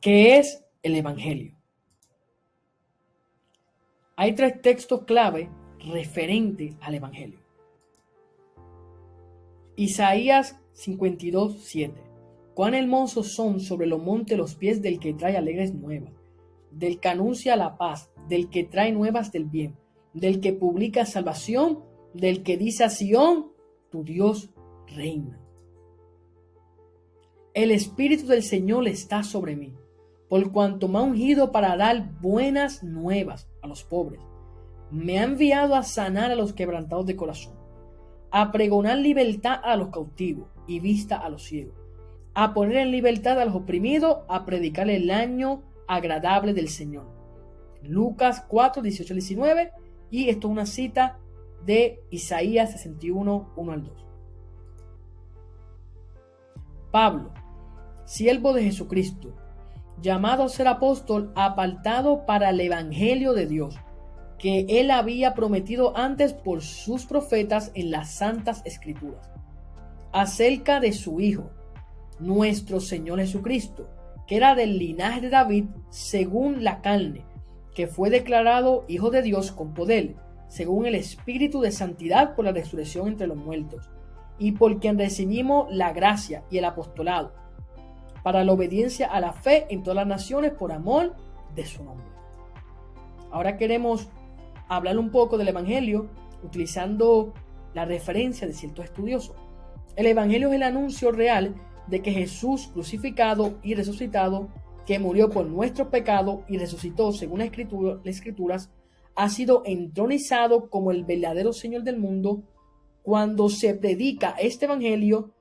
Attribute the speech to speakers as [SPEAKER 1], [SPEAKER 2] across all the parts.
[SPEAKER 1] ¿Qué es el Evangelio? Hay 3 textos clave referentes al Evangelio. Isaías 52:7. Cuán hermosos son sobre los montes los pies del que trae alegres nuevas, del que anuncia la paz, del que trae nuevas del bien, del que publica salvación, del que dice a Sión, tu Dios reina. El Espíritu del Señor está sobre mí, por cuanto me ha ungido para dar buenas nuevas a los pobres. Me ha enviado a sanar a los quebrantados de corazón, a pregonar libertad a los cautivos y vista a los ciegos, a poner en libertad a los oprimidos, a predicar el año agradable del Señor. Lucas 4:18-19, y esto es una cita de Isaías 61, 1 al 2. Pablo, siervo de Jesucristo, llamado a ser apóstol, apartado para el Evangelio de Dios, que él había prometido antes por sus profetas en las santas escrituras, acerca de su Hijo, nuestro Señor Jesucristo, que era del linaje de David según la carne, que fue declarado Hijo de Dios con poder, según el Espíritu de santidad por la resurrección entre los muertos, y por quien recibimos la gracia y el apostolado, para la obediencia a la fe en todas las naciones por amor de su nombre. Ahora queremos hablar un poco del Evangelio utilizando la referencia de ciertos estudiosos. El Evangelio es el anuncio real de que Jesús crucificado y resucitado, que murió por nuestros pecados y resucitó según las Escrituras, ha sido entronizado como el verdadero Señor del mundo. Cuando se predica este Evangelio,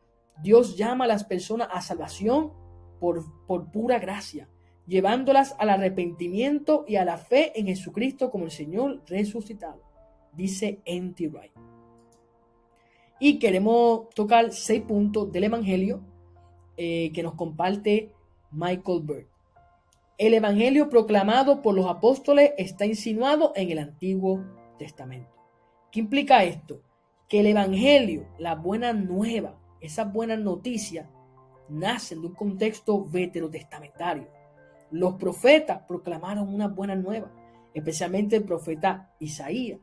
[SPEAKER 1] Dios llama a las personas a salvación por pura gracia, llevándolas al arrepentimiento y a la fe en Jesucristo como el Señor resucitado, dice N.T. Wright. Y queremos tocar 6 puntos del Evangelio que nos comparte Michael Bird. El Evangelio proclamado por los apóstoles está insinuado en el Antiguo Testamento. ¿Qué implica esto? Que el Evangelio, la buena nueva, esas buenas noticias, nacen de un contexto veterotestamentario. Los profetas proclamaron una buena nueva, especialmente el profeta Isaías,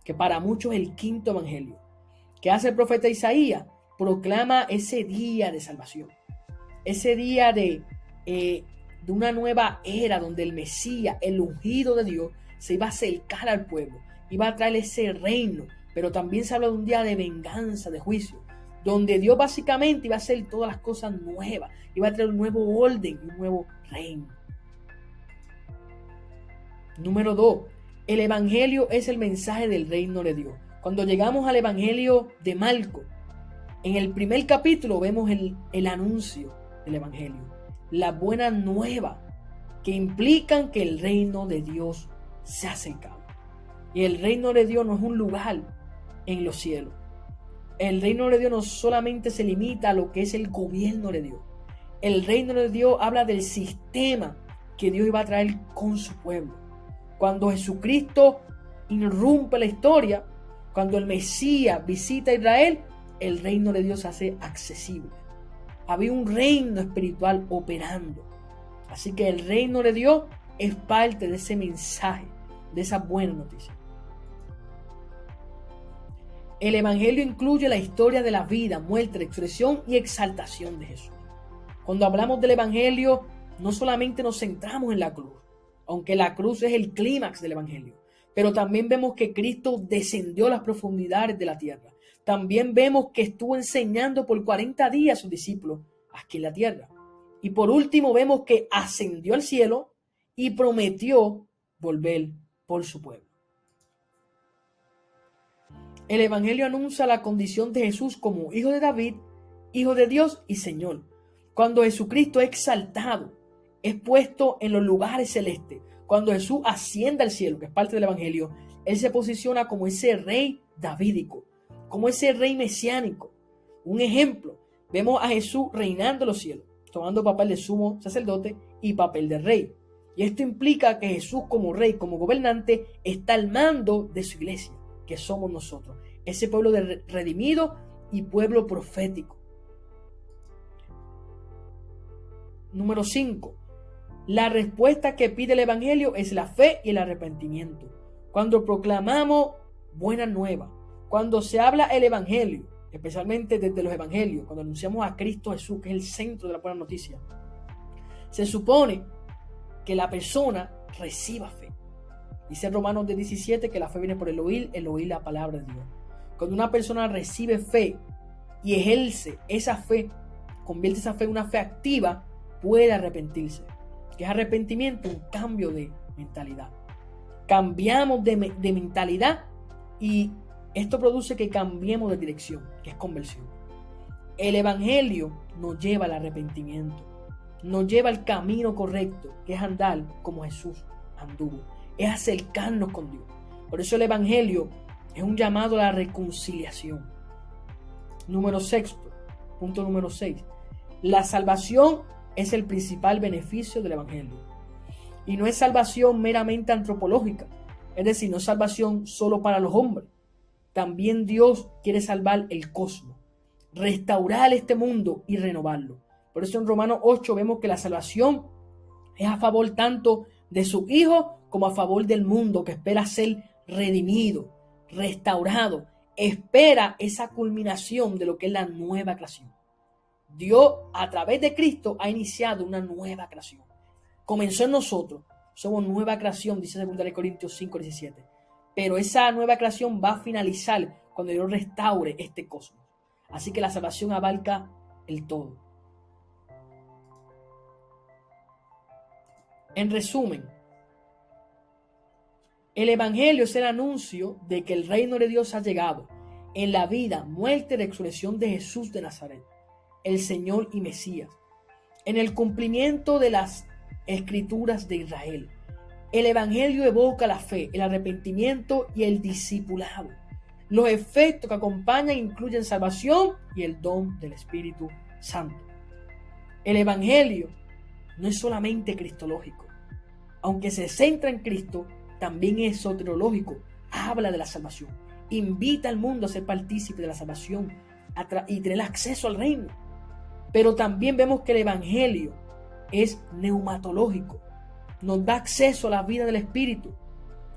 [SPEAKER 1] que para muchos es el quinto evangelio. ¿Qué hace el profeta Isaías? Proclama ese día de salvación, ese día de una nueva era donde el Mesías, el ungido de Dios, se iba a acercar al pueblo, iba a traer ese reino, pero también se habla de un día de venganza, de juicio, donde Dios básicamente iba a hacer todas las cosas nuevas, iba a traer un nuevo orden, un nuevo reino. Número 2. El Evangelio es el mensaje del reino de Dios. Cuando llegamos al Evangelio de Marcos, en el primer capítulo vemos el anuncio del Evangelio, la buena nueva que implican que el reino de Dios se ha acercado. Y el reino de Dios no es un lugar en los cielos. El reino de Dios no solamente se limita a lo que es el gobierno de Dios. El reino de Dios habla del sistema que Dios iba a traer con su pueblo. Cuando Jesucristo irrumpe la historia, cuando el Mesías visita a Israel, el reino de Dios se hace accesible. Había un reino espiritual operando. Así que el reino de Dios es parte de ese mensaje, de esa buena noticia. El Evangelio incluye la historia de la vida, muerte, resurrección y exaltación de Jesús. Cuando hablamos del Evangelio, no solamente nos centramos en la cruz, aunque la cruz es el clímax del Evangelio, pero también vemos que Cristo descendió a las profundidades de la tierra. También vemos que estuvo enseñando por 40 días a sus discípulos aquí en la tierra. Y por último vemos que ascendió al cielo y prometió volver por su pueblo. El Evangelio anuncia la condición de Jesús como hijo de David, hijo de Dios y Señor. Cuando Jesucristo es exaltado, es puesto en los lugares celestes. Cuando Jesús asciende al cielo, que es parte del Evangelio, Él se posiciona como ese rey davídico, como ese rey mesiánico. Un ejemplo, vemos a Jesús reinando en los cielos, tomando papel de sumo sacerdote y papel de rey. Y esto implica que Jesús como rey, como gobernante, está al mando de su iglesia, que somos nosotros, ese pueblo redimido y pueblo profético. Número 5. La respuesta que pide el Evangelio es la fe y el arrepentimiento. Cuando proclamamos buenas nuevas, cuando se habla el Evangelio, especialmente desde los Evangelios, cuando anunciamos a Cristo Jesús, que es el centro de la buena noticia, se supone que la persona reciba fe. Dice Romanos 17 que la fe viene por el oír la palabra de Dios. Cuando una persona recibe fe y ejerce esa fe, convierte esa fe en una fe activa, puede arrepentirse. Que es arrepentimiento, un cambio de mentalidad. Cambiamos de mentalidad y esto produce que cambiemos de dirección, que es conversión. El Evangelio nos lleva al arrepentimiento, nos lleva al camino correcto, que es andar como Jesús anduvo, es acercarnos con Dios. Por eso el Evangelio es un llamado a la reconciliación. Punto número 6. La salvación es el principal beneficio del Evangelio. Y no es salvación meramente antropológica, es decir, no es salvación solo para los hombres. También Dios quiere salvar el cosmos, restaurar este mundo y renovarlo. Por eso en Romanos 8 vemos que la salvación es a favor tanto de su Hijo como a favor del mundo que espera ser redimido, restaurado, espera esa culminación de lo que es la nueva creación. Dios a través de Cristo ha iniciado una nueva creación. Comenzó en nosotros, somos nueva creación, dice 2 Corintios 5:17. Pero esa nueva creación va a finalizar cuando Dios restaure este cosmos. Así que la salvación abarca el todo. En resumen, el Evangelio es el anuncio de que el reino de Dios ha llegado en la vida, muerte y resurrección de Jesús de Nazaret, el Señor y Mesías, en el cumplimiento de las Escrituras de Israel. El Evangelio evoca la fe, el arrepentimiento y el discipulado. Los efectos que acompañan incluyen salvación y el don del Espíritu Santo. El Evangelio no es solamente cristológico. Aunque se centra en Cristo, también es soteriológico. Habla de la salvación. Invita al mundo a ser partícipe de la salvación y tener acceso al reino. Pero también vemos que el Evangelio es neumatológico. Nos da acceso a la vida del Espíritu.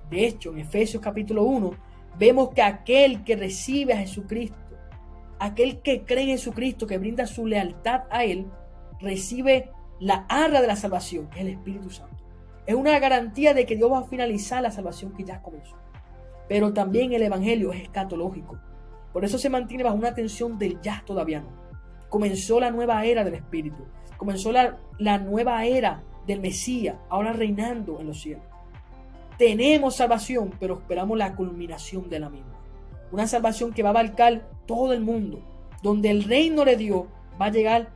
[SPEAKER 1] De hecho, en Efesios capítulo 1, vemos que aquel que recibe a Jesucristo, aquel que cree en Jesucristo, que brinda su lealtad a Él, recibe la arra de la salvación, que es el Espíritu Santo. Es una garantía de que Dios va a finalizar la salvación que ya comenzó. Pero también el Evangelio es escatológico. Por eso se mantiene bajo una tensión del ya todavía no. Comenzó la nueva era del Espíritu. Comenzó la nueva era del Mesías, ahora reinando en los cielos. Tenemos salvación, pero esperamos la culminación de la misma. Una salvación que va a abarcar todo el mundo, donde el reino de Dios va a llegar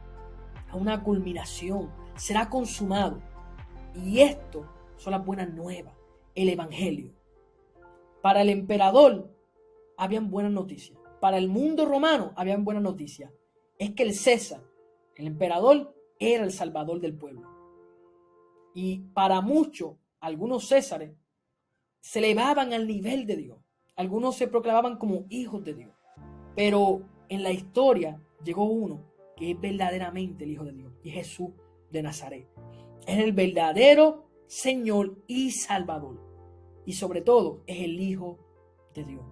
[SPEAKER 1] a una culminación, será consumado. Y esto son las buenas nuevas, el Evangelio. Para el emperador habían buenas noticias. Para el mundo romano habían buenas noticias. Es que el César, el emperador, era el salvador del pueblo. Y para muchos, algunos césares se elevaban al nivel de Dios. Algunos se proclamaban como hijos de Dios. Pero en la historia llegó uno que es verdaderamente el Hijo de Dios. Y es Jesús de Nazaret. Es el verdadero Señor y Salvador. Y sobre todo es el Hijo de Dios.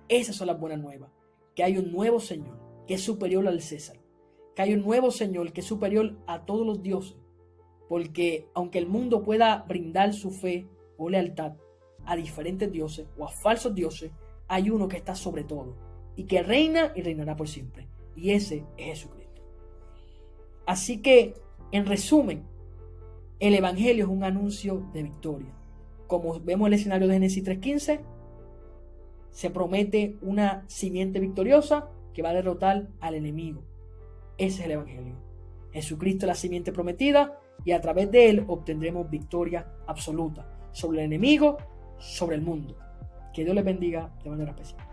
[SPEAKER 1] Esas son las buenas nuevas. Que hay un nuevo Señor que es superior al César. Que hay un nuevo Señor que es superior a todos los dioses. Porque aunque el mundo pueda brindar su fe o lealtad a diferentes dioses o a falsos dioses, hay uno que está sobre todo y que reina y reinará por siempre. Y ese es Jesucristo. Así que, en resumen, el Evangelio es un anuncio de victoria. Como vemos en el escenario de Génesis 3:15, se promete una simiente victoriosa que va a derrotar al enemigo. Ese es el Evangelio. Jesucristo es la simiente prometida y a través de él obtendremos victoria absoluta sobre el enemigo, sobre el mundo. Que Dios les bendiga de manera especial.